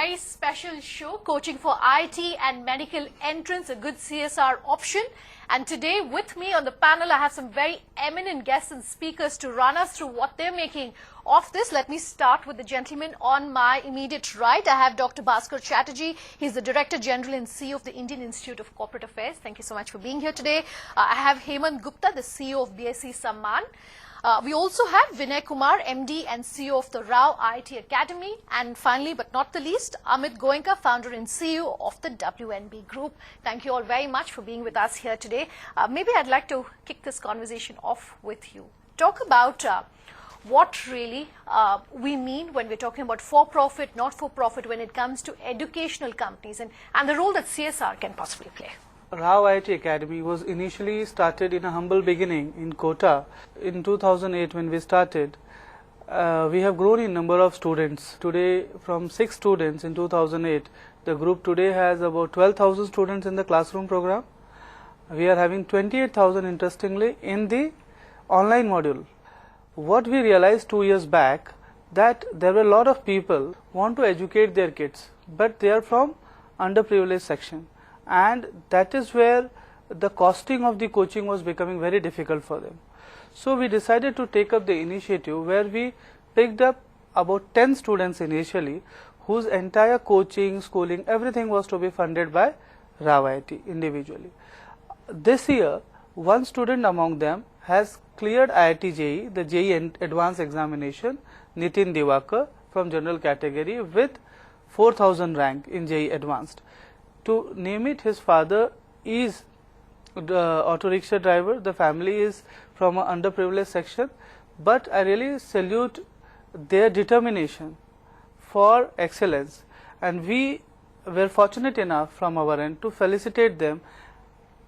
very special show, Coaching for IT and Medical Entrance, a good CSR option. And today with me on the panel, I have some very eminent guests and speakers to run us through what they're making of this. Let me start with the gentleman on my immediate right. I have Dr. Bhaskar Chatterjee. He's the Director General and CEO of the Indian Institute of Corporate Affairs. Thank you so much for being here today. I have Hemant Gupta, the CEO of BSc Samman. We also have Vinay Kumar, MD and CEO of the Rao IT Academy. And finally, but not the least, Amit Goenka, founder and CEO of the WNB Group. Thank you all very much for being with us here today. Maybe I'd like to kick this conversation off with you. Talk about what really we mean when we're talking about for-profit, not-for-profit, when it comes to educational companies and the role that CSR can possibly play. Rao IT Academy was initially started in a humble beginning in Kota. In 2008 when we started, we have grown in number of students. Today from 6 students in 2008, the group today has about 12,000 students in the classroom program. We are having 28,000 interestingly in the online module. What we realized 2 years back, that there were a lot of people want to educate their kids, but they are from underprivileged section. And that is where the costing of the coaching was becoming very difficult for them. So we decided to take up the initiative where we picked up about 10 students initially, whose entire coaching, schooling, everything was to be funded by Rao IT individually. This year, one student among them has cleared IIT JEE, the JEE advanced examination, Nitin Divakar from general category with 4,000 rank in JEE advanced. To name it, his father is the auto rickshaw driver, the family is from an underprivileged section, but I really salute their determination for excellence, and we were fortunate enough from our end to felicitate them.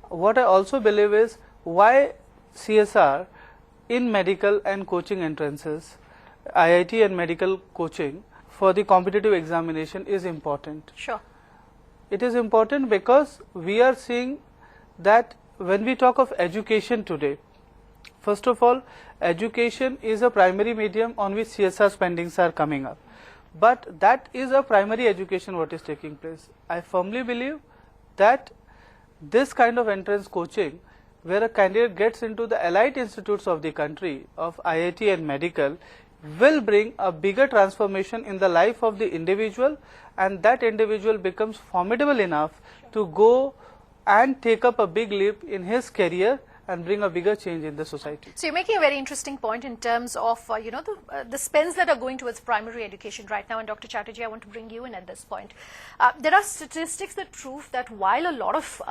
What I also believe is why CSR in medical and coaching entrances, IIT and medical coaching for the competitive examination is important. Sure. It is important because we are seeing that when we talk of education today, first of all, education is a primary medium on which CSR spendings are coming up. But that is a primary education what is taking place. I firmly believe that this kind of entrance coaching, where a candidate gets into the elite institutes of the country of IIT and medical, will bring a bigger transformation in the life of the individual, and that individual becomes formidable enough to go and take up a big leap in his career and bring a bigger change in the society. So you're making a very interesting point in terms of the spends that are going towards primary education right now. And Dr. Chatterjee, I want to bring you in at this point. There are statistics that prove that while a lot of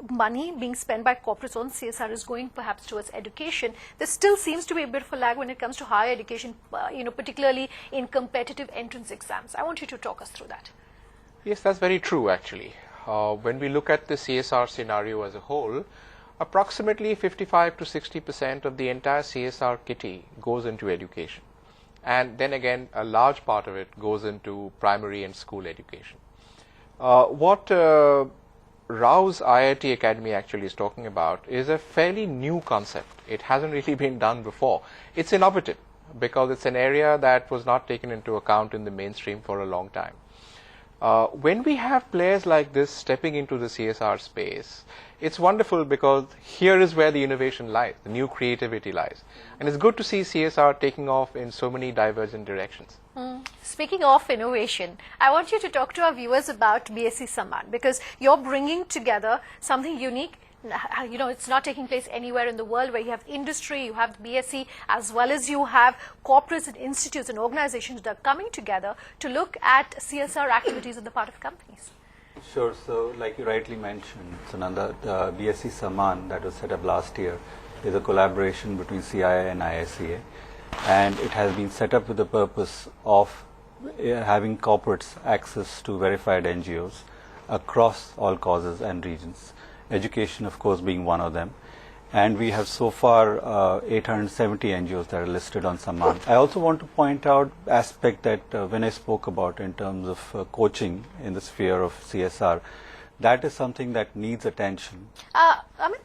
money being spent by corporates on CSR is going perhaps towards education, there still seems to be a bit of a lag when it comes to higher education, particularly in competitive entrance exams. I want you to talk us through that. Yes, that's very true actually. When we look at the CSR scenario as a whole, approximately 55 to 60% of the entire CSR kitty goes into education, and then again a large part of it goes into primary and school education. What Rao's IIT Academy actually is talking about is a fairly new concept. It hasn't really been done before. It's innovative because it's an area that was not taken into account in the mainstream for a long time. When we have players like this stepping into the CSR space, it's wonderful because here is where the innovation lies, the new creativity lies. And it's good to see CSR taking off in so many divergent directions. Speaking of innovation, I want you to talk to our viewers about BSc Samman, because you're bringing together something unique. It's not taking place anywhere in the world, where you have industry, you have BSc, as well as you have corporates and institutes and organizations that are coming together to look at CSR activities on the part of companies. Sure. So, like you rightly mentioned, Sananda, the BSc Samman that was set up last year is a collaboration between CII and ISCA, and it has been set up with the purpose of having corporates access to verified NGOs across all causes and regions. Education, of course, being one of them. And we have so far 870 NGOs that are listed on Samman. I also want to point out aspect that when I spoke about in terms of coaching in the sphere of CSR, that is something that needs attention. Amit,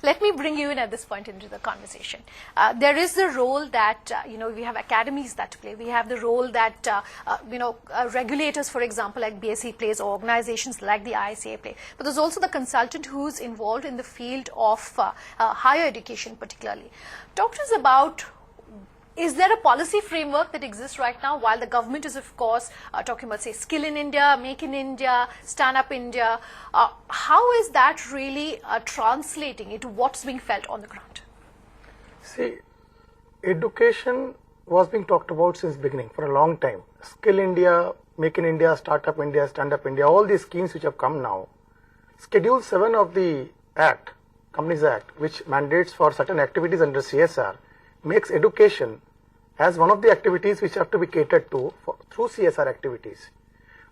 Let me bring you in at this point into the conversation. There is the role that, we have academies that play. We have the role that, regulators, for example, like BSE plays, or organizations like the ICA play. But there's also the consultant who's involved in the field of higher education particularly. Talk to us about, is there a policy framework that exists right now, while the government is, of course, talking about, say, Skill in India, Make in India, Stand Up India? How is that really translating into what's being felt on the ground? See, education was being talked about since beginning for a long time. Skill India, Make in India, Startup India, Stand Up India, all these schemes which have come now. Schedule 7 of the Act, Companies Act, which mandates for certain activities under CSR, makes education as one of the activities which have to be catered to through CSR activities.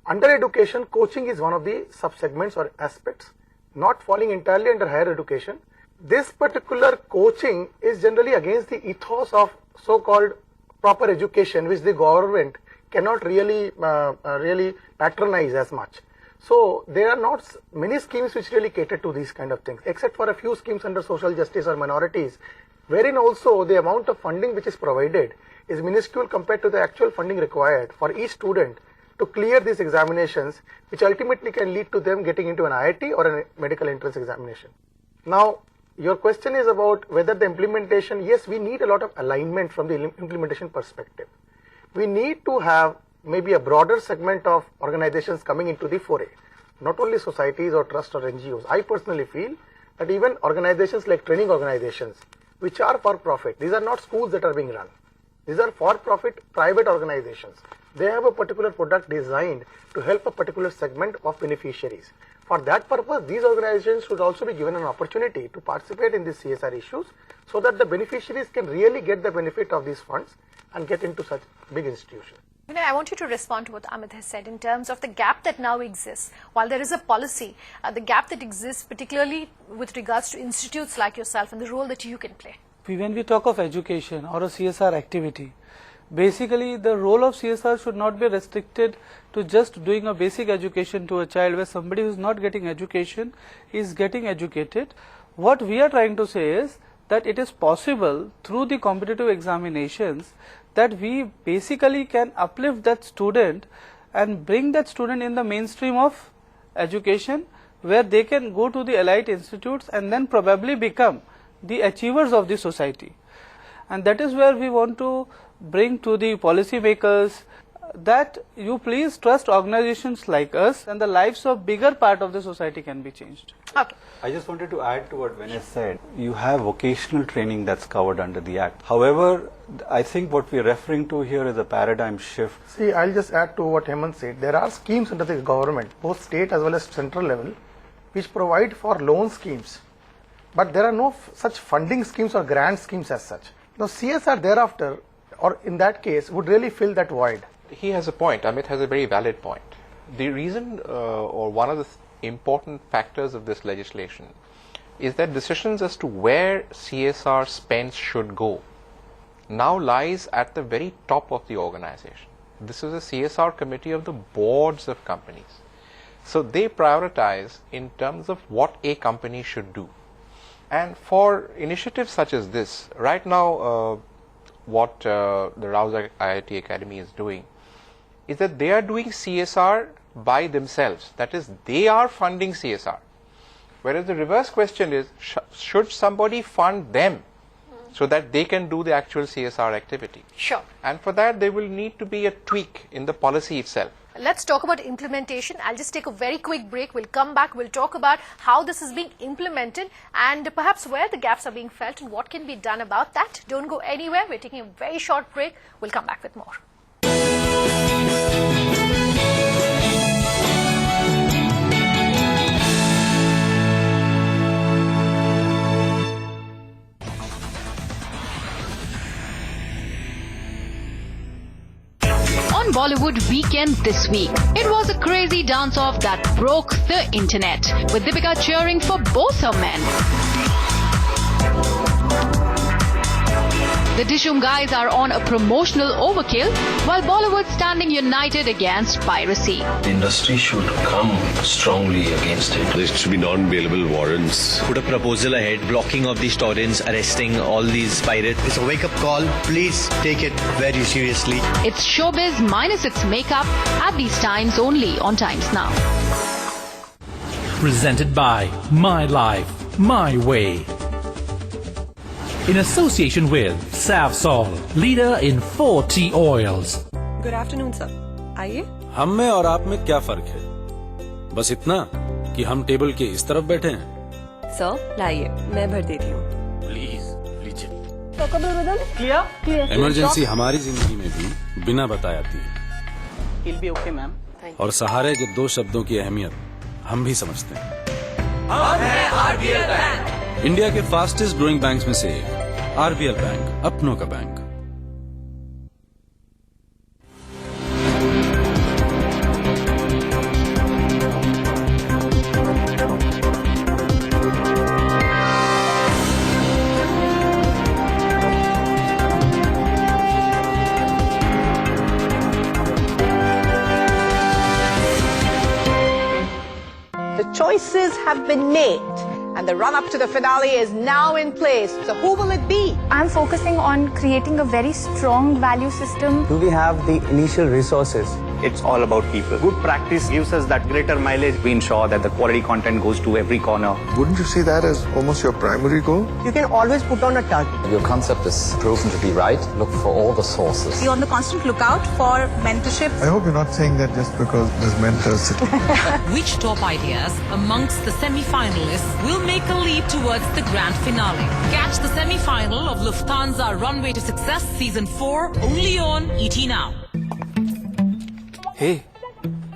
Under education, coaching is one of the subsegments or aspects, not falling entirely under higher education. This particular coaching is generally against the ethos of so-called proper education, which the government cannot really patronize as much. So there are not many schemes which really cater to these kind of things, except for a few schemes under social justice or minorities, wherein also the amount of funding which is provided is minuscule compared to the actual funding required for each student to clear these examinations, which ultimately can lead to them getting into an IIT or a medical entrance examination. Now, your question is about whether the implementation, yes, we need a lot of alignment from the implementation perspective. We need to have maybe a broader segment of organizations coming into the foray, not only societies or trusts or NGOs. I personally feel that even organizations like training organizations, which are for profit, these are not schools that are being run. These are for profit private organizations. They have a particular product designed to help a particular segment of beneficiaries. For that purpose, these organizations should also be given an opportunity to participate in these CSR issues, so that the beneficiaries can really get the benefit of these funds and get into such big institutions. I want you to respond to what Amit has said in terms of the gap that now exists. While there is a policy, the gap that exists particularly with regards to institutes like yourself and the role that you can play. When we talk of education or a CSR activity, basically the role of CSR should not be restricted to just doing a basic education to a child, where somebody who is not getting education is getting educated. What we are trying to say is that it is possible through the competitive examinations that we basically can uplift that student and bring that student in the mainstream of education, where they can go to the elite institutes and then probably become the achievers of the society. And that is where we want to bring to the policy makers that you please trust organizations like us, and the lives of bigger part of the society can be changed. Okay. I just wanted to add to what Vinay said. You have vocational training that's covered under the Act. However, I think what we're referring to here is a paradigm shift. See, I'll just add to what Hemant said. There are schemes under the government, both state as well as central level, which provide for loan schemes. But there are no such funding schemes or grant schemes as such. Now, CSR thereafter, or in that case, would really fill that void. He has a point. Amit has a very valid point. The reason or one of the important factors of this legislation is that decisions as to where CSR spends should go now lies at the very top of the organization. This is a CSR committee of the boards of companies. So they prioritize in terms of what a company should do. And for initiatives such as this, right now what the Rouse IIT Academy is doing is that they are doing CSR by themselves. That is, they are funding CSR. Whereas the reverse question is, should somebody fund them so that they can do the actual CSR activity? Sure. And for that, there will need to be a tweak in the policy itself. Let's talk about implementation. I'll just take a very quick break. We'll come back. We'll talk about how this is being implemented and perhaps where the gaps are being felt and what can be done about that. Don't go anywhere. We're taking a very short break. We'll come back with more. On Bollywood Weekend this week, it was a crazy dance-off that broke the internet, with Deepika cheering for both her men. The Dishum guys are on a promotional overkill, while Bollywood's standing united against piracy. The industry should come strongly against it. There should be non-bailable warrants. Put a proposal ahead, blocking of these torrents, arresting all these pirates. It's a wake-up call. Please take it very seriously. It's showbiz minus its makeup at these times only on Times Now. Presented by My Life, My Way. In association with Savsol, leader in 4T oils. Good afternoon, sir. आइए. हम में और आप में क्या फर्क है? बस इतना कि हम टेबल के इस तरफ बैठे हैं. सर, लाइए. मैं भर देती हूँ. प्लीज. क्लियर? इमरजेंसी हमारी जिंदगी में भी बिना बताए आती है. He'll be okay, ma'am. और सहारे के दो शब्दों की अहमियत हम भी समझते हैं. हम हैं RBL बैंक. इंडिया के फास्टेस्ट ग्रोइंग बैंक्स में से RBL बैंक, अपनों का bank. The choices have been made and the run-up to the finale is now in place. So who will it be? I'm focusing on creating a very strong value system. Do we have the initial resources? It's all about people. Good practice gives us that greater mileage. We ensure that the quality content goes to every corner. Wouldn't you see that as almost your primary goal? You can always put on a target. Your concept is proven to be right. Look for all the sources. Be on the constant lookout for mentorship. I hope you're not saying that just because there's mentors sitting. Which top ideas amongst the semi-finalists will make a leap towards the grand finale? Catch the semi-final of Lufthansa Runway to Success Season 4 only on ET Now. Hey,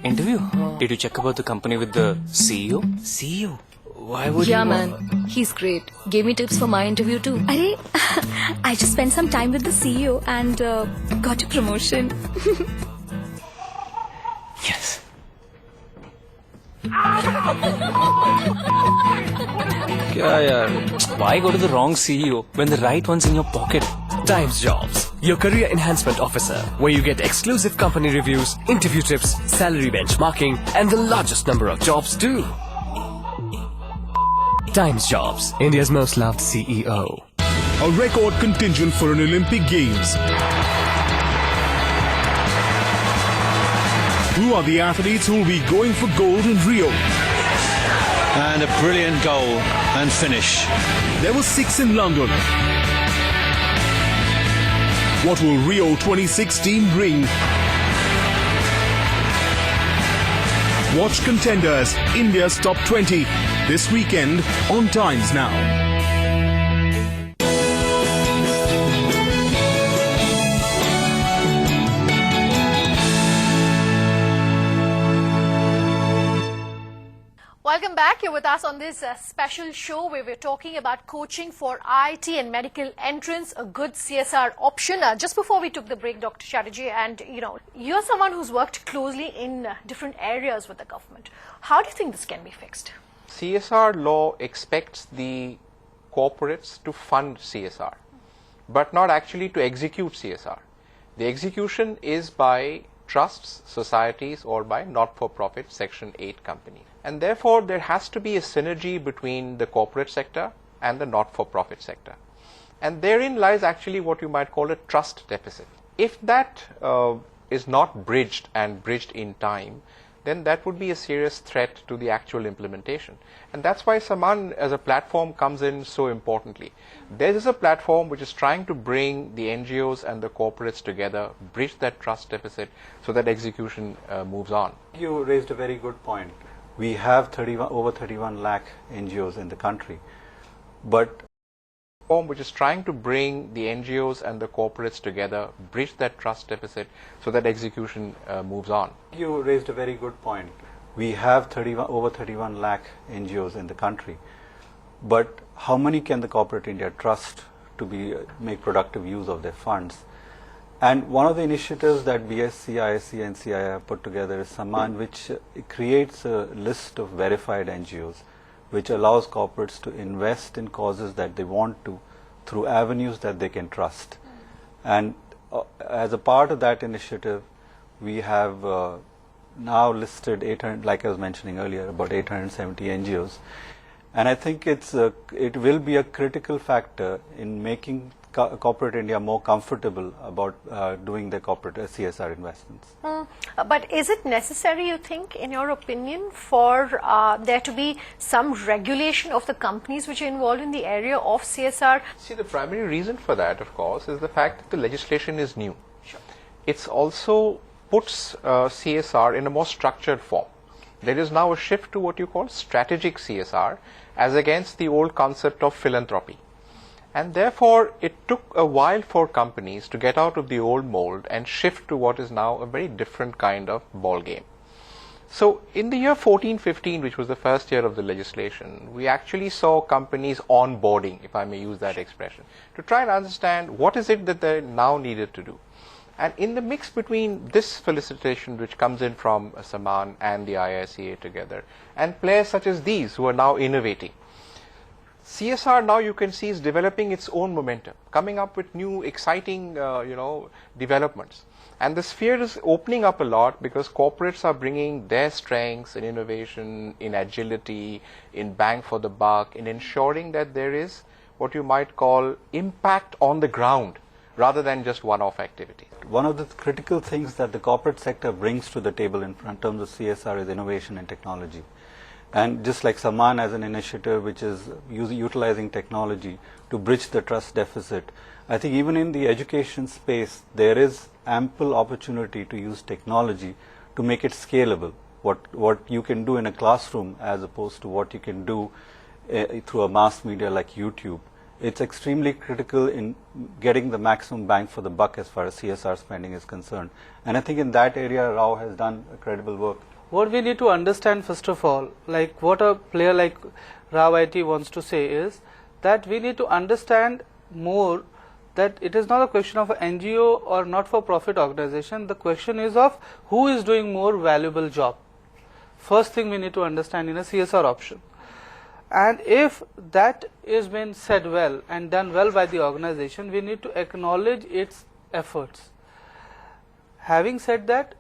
interview? Did you check about the company with the CEO? CEO? Why would you? Yeah, man. He's great. Gave me tips for my interview too. Arey, I just spent some time with the CEO and got a promotion. Yes. क्या यार? Why go to the wrong CEO when the right one's in your pocket? Times Jobs, your career enhancement officer, where you get exclusive company reviews, interview tips, salary benchmarking, and the largest number of jobs too. Times Jobs, India's most loved CEO. A record contingent for an Olympic Games. Who are the athletes who will be going for gold in Rio? And a brilliant goal and finish. There were 6 in London. What will Rio 2016 bring? Watch Contenders, India's Top 20, this weekend on Times Now. Welcome back. You're with us on this special show where we're talking about coaching for IT and medical entrance, a good CSR option. Just before we took the break, Dr. Chatterjee, and you're someone who's worked closely in different areas with the government. How do you think this can be fixed? CSR law expects the corporates to fund CSR, but not actually to execute CSR. The execution is by trusts, societies, or by not-for-profit Section 8 companies. And therefore, there has to be a synergy between the corporate sector and the not-for-profit sector. And therein lies actually what you might call a trust deficit. If that is not bridged and bridged in time, then that would be a serious threat to the actual implementation. And that's why Saman as a platform comes in so importantly. There is a platform which is trying to bring the NGOs and the corporates together, bridge that trust deficit so that execution moves on. You raised a very good point. We have over 31 lakh NGOs in the country, but which is trying to bring the NGOs and the corporates together, bridge that trust deficit so that execution moves on. You raised a very good point. We have over 31 lakh NGOs in the country, but how many can the corporate India trust to make productive use of their funds? And one of the initiatives that BSc, ISC and CII have put together is Saman, which creates a list of verified NGOs, which allows corporates to invest in causes that they want to through avenues that they can trust. And as a part of that initiative, we have now listed 800, like I was mentioning earlier, about 870 NGOs. And I think it will be a critical factor in making corporate India more comfortable about doing their corporate CSR investments. But is it necessary, you think, in your opinion, for there to be some regulation of the companies which are involved in the area of CSR? See, the primary reason for that, of course, is the fact that the legislation is new. Sure. It's also puts CSR in a more structured form. There is now a shift to what you call strategic CSR as against the old concept of philanthropy. And therefore, it took a while for companies to get out of the old mold and shift to what is now a very different kind of ball game. So in the year 14-15, which was the first year of the legislation, we actually saw companies onboarding, if I may use that expression, to try and understand what is it that they now needed to do. And in the mix between this felicitation which comes in from Saman and the IICA together, and players such as these who are now innovating, CSR now you can see is developing its own momentum, coming up with new exciting developments. And the sphere is opening up a lot because corporates are bringing their strengths in innovation, in agility, in bang for the buck, in ensuring that there is what you might call impact on the ground rather than just one-off activity. One of the critical things that the corporate sector brings to the table in terms of CSR is innovation and technology. And just like Saman as an initiative which is utilizing technology to bridge the trust deficit, I think even in the education space, there is ample opportunity to use technology to make it scalable. What you can do in a classroom as opposed to what you can do through a mass media like YouTube. It's extremely critical in getting the maximum bang for the buck as far as CSR spending is concerned. And I think in that area, Rao has done incredible work. What we need to understand, first of all, like what a player like Rao IT wants to say is that we need to understand more that it is not a question of an NGO or not-for-profit organization. The question is of who is doing more valuable job. First thing we need to understand in a CSR option. And if that is been said well and done well by the organization, we need to acknowledge its efforts. Having said that,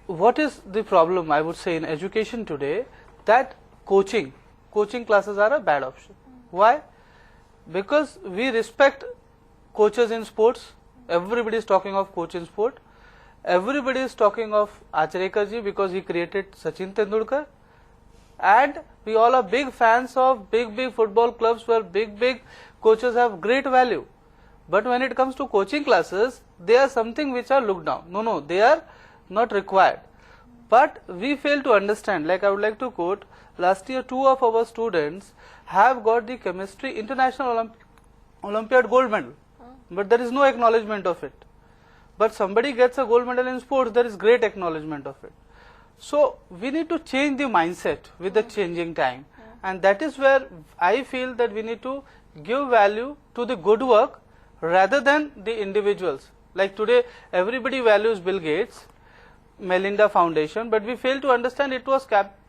what is the problem, I would say, in education today? That coaching classes are a bad option. Why? Because we respect coaches in sports. Everybody is talking of coach in sport. Everybody is talking of Achrekar ji because he created Sachin Tendulkar. And we all are big fans of big football clubs where big coaches have great value. But when it comes to coaching classes, they are something which are looked down. No, they are not required. But we fail to understand, like I would like to quote, last year 2 of our students have got the chemistry international Olympiad gold medal. But there is no acknowledgement of it. But somebody gets a gold medal in sports, there is great acknowledgement of it. So we need to change the mindset with the changing time, and that is where I feel that we need to give value to the good work rather than the individuals. Like today everybody values Bill Gates, Melinda Foundation, but we fail to understand it was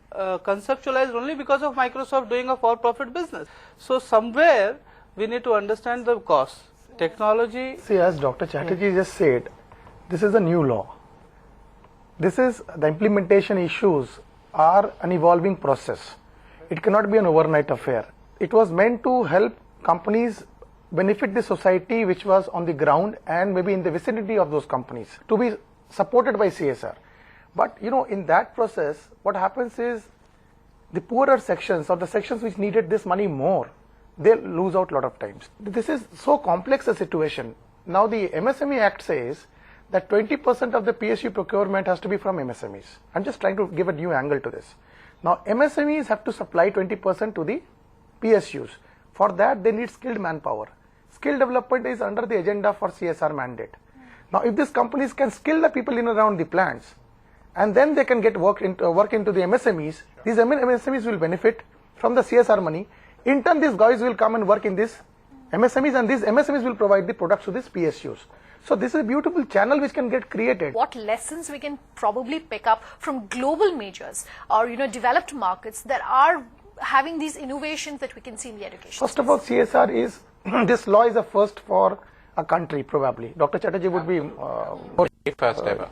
conceptualized only because of Microsoft doing a for-profit business. So somewhere we need to understand the cost. Technology. See, as Dr. Chatterjee just said, this is a new law. This is the implementation issues are an evolving process. It cannot be an overnight affair. It was meant to help companies benefit the society which was on the ground and maybe in the vicinity of those companies to be supported by CSR. But in that process, what happens is the poorer sections or the sections which needed this money more, they lose out a lot of times. This is so complex a situation. Now the MSME Act says that 20% of the PSU procurement has to be from MSMEs. I'm just trying to give a new angle to this. Now MSMEs have to supply 20% to the PSUs. For that they need skilled manpower. Skill development is under the agenda for CSR mandate. Now if these companies can skill the people in and around the plants and then they can get work into the MSMEs, these MSMEs will benefit from the CSR money. In turn these guys will come and work in these MSMEs and these MSMEs will provide the products to these PSUs. So this is a beautiful channel which can get created. What lessons we can probably pick up from global majors or developed markets that are having these innovations that we can see in the education? First of all, CSR is, this law is a first for a country probably. Dr. Chatterjee would be more first ever.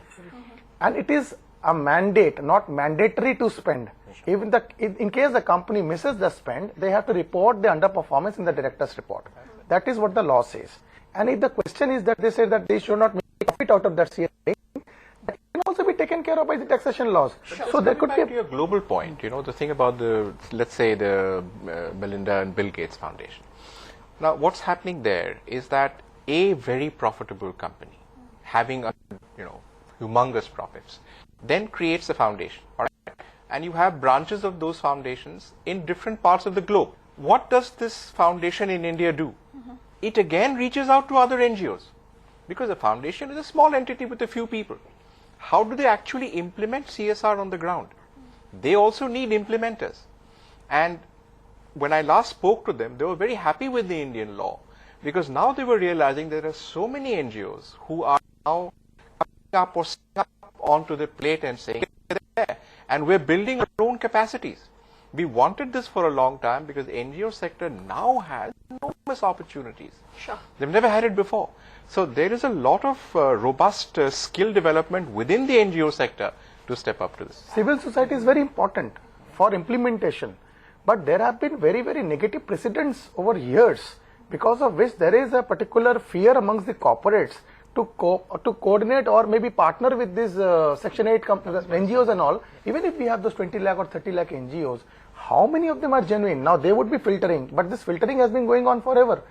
And it is a mandate, not mandatory to spend. Even in case the company misses the spend, they have to report the underperformance in the director's report. That is what the law says. And if the question is that they say that they should not make profit out of that CSR, that can also be taken care of by the taxation laws. Sure. So there could be a global point. The thing about let's say the Melinda and Bill Gates Foundation. Now, what's happening there is that a very profitable company having humongous profits then creates a foundation, all right? And you have branches of those foundations in different parts of the globe. What does this foundation in India do? It again reaches out to other NGOs, because a foundation is a small entity with a few people. How do they actually implement CSR on the ground? They also need implementers. And when I last spoke to them, they were very happy with the Indian law, because now they were realizing there are so many NGOs who are now coming up or onto the plate and saying, and we're building our own capacities. We wanted this for a long time because the NGO sector now has enormous opportunities. Sure. They've never had it before. So there is a lot of robust skill development within the NGO sector to step up to this. Civil society is very important for implementation, but there have been very, very negative precedents over years, because of which there is a particular fear amongst the corporates to coordinate or maybe partner with these Section 8 companies, NGOs and all. Even if we have those 20 lakh or 30 lakh NGOs, how many of them are genuine? Now they would be filtering, but this filtering has been going on forever.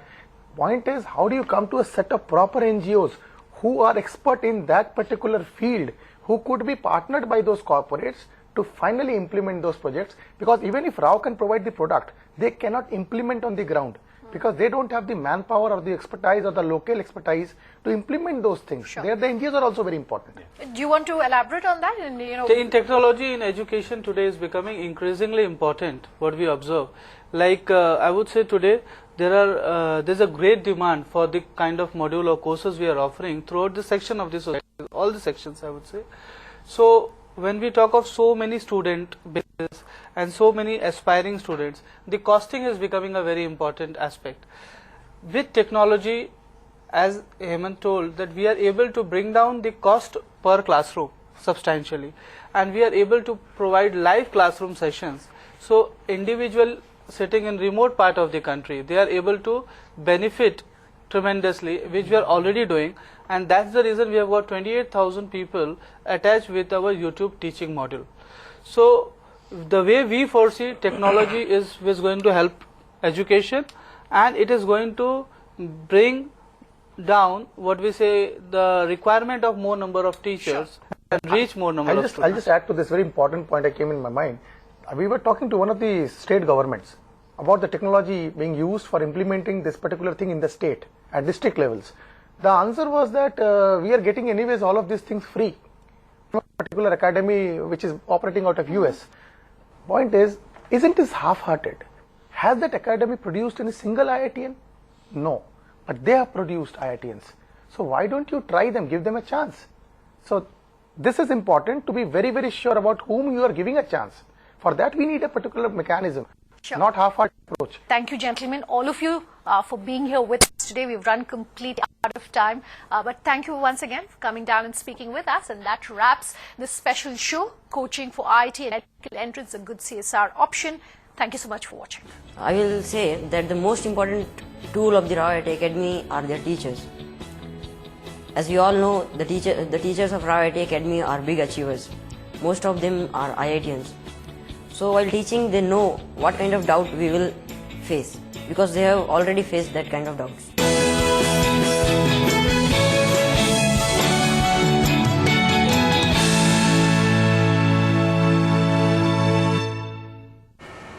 Point is, how do you come to a set of proper NGOs who are expert in that particular field, who could be partnered by those corporates to finally implement those projects? Because even if Rao can provide the product, they cannot implement on the ground, because they don't have the manpower or the expertise or the local expertise to implement those things. Sure. There the NGOs are also very important. Do you want to elaborate on that? In technology, in education today is becoming increasingly important, what we observe. Like I would say today, there's a great demand for the kind of module or courses we are offering throughout the section of the society, all the sections I would say. So when we talk of so many student bases and so many aspiring students, the costing is becoming a very important aspect. With technology, as Hemant told, that we are able to bring down the cost per classroom substantially, and we are able to provide live classroom sessions. So individual sitting in remote part of the country, they are able to benefit tremendously, which we are already doing, and that's the reason we have got 28,000 people attached with our YouTube teaching module. So the way we foresee technology is going to help education, and it is going to bring down what we say the requirement of more number of teachers and reach more number of students. I'll just add to this very important point that came in my mind. We were talking to one of the state governments about the technology being used for implementing this particular thing in the state at district levels. The answer was that we are getting anyways all of these things free from a particular academy which is operating out of US. Point is, isn't this half-hearted? Has that academy produced any single IITian? No, but they have produced IITians. So why don't you try them, give them a chance? So this is important, to be very, very sure about whom you are giving a chance. For that we need a particular mechanism. Sure. Not half-hearted approach. Thank you, gentlemen, all of you, for being here with us today. We've run completely out of time, but thank you once again for coming down and speaking with us. And that wraps this special show, Coaching for IT and Medical Entrance, a Good CSR Option. Thank you so much for watching. I will say that the most important tool of the Rao IT Academy are their teachers. As you all know, the teachers of Rao IT Academy are big achievers. Most of them are IITians. So while teaching, they know what kind of doubt we will face, because they have already faced that kind of doubts.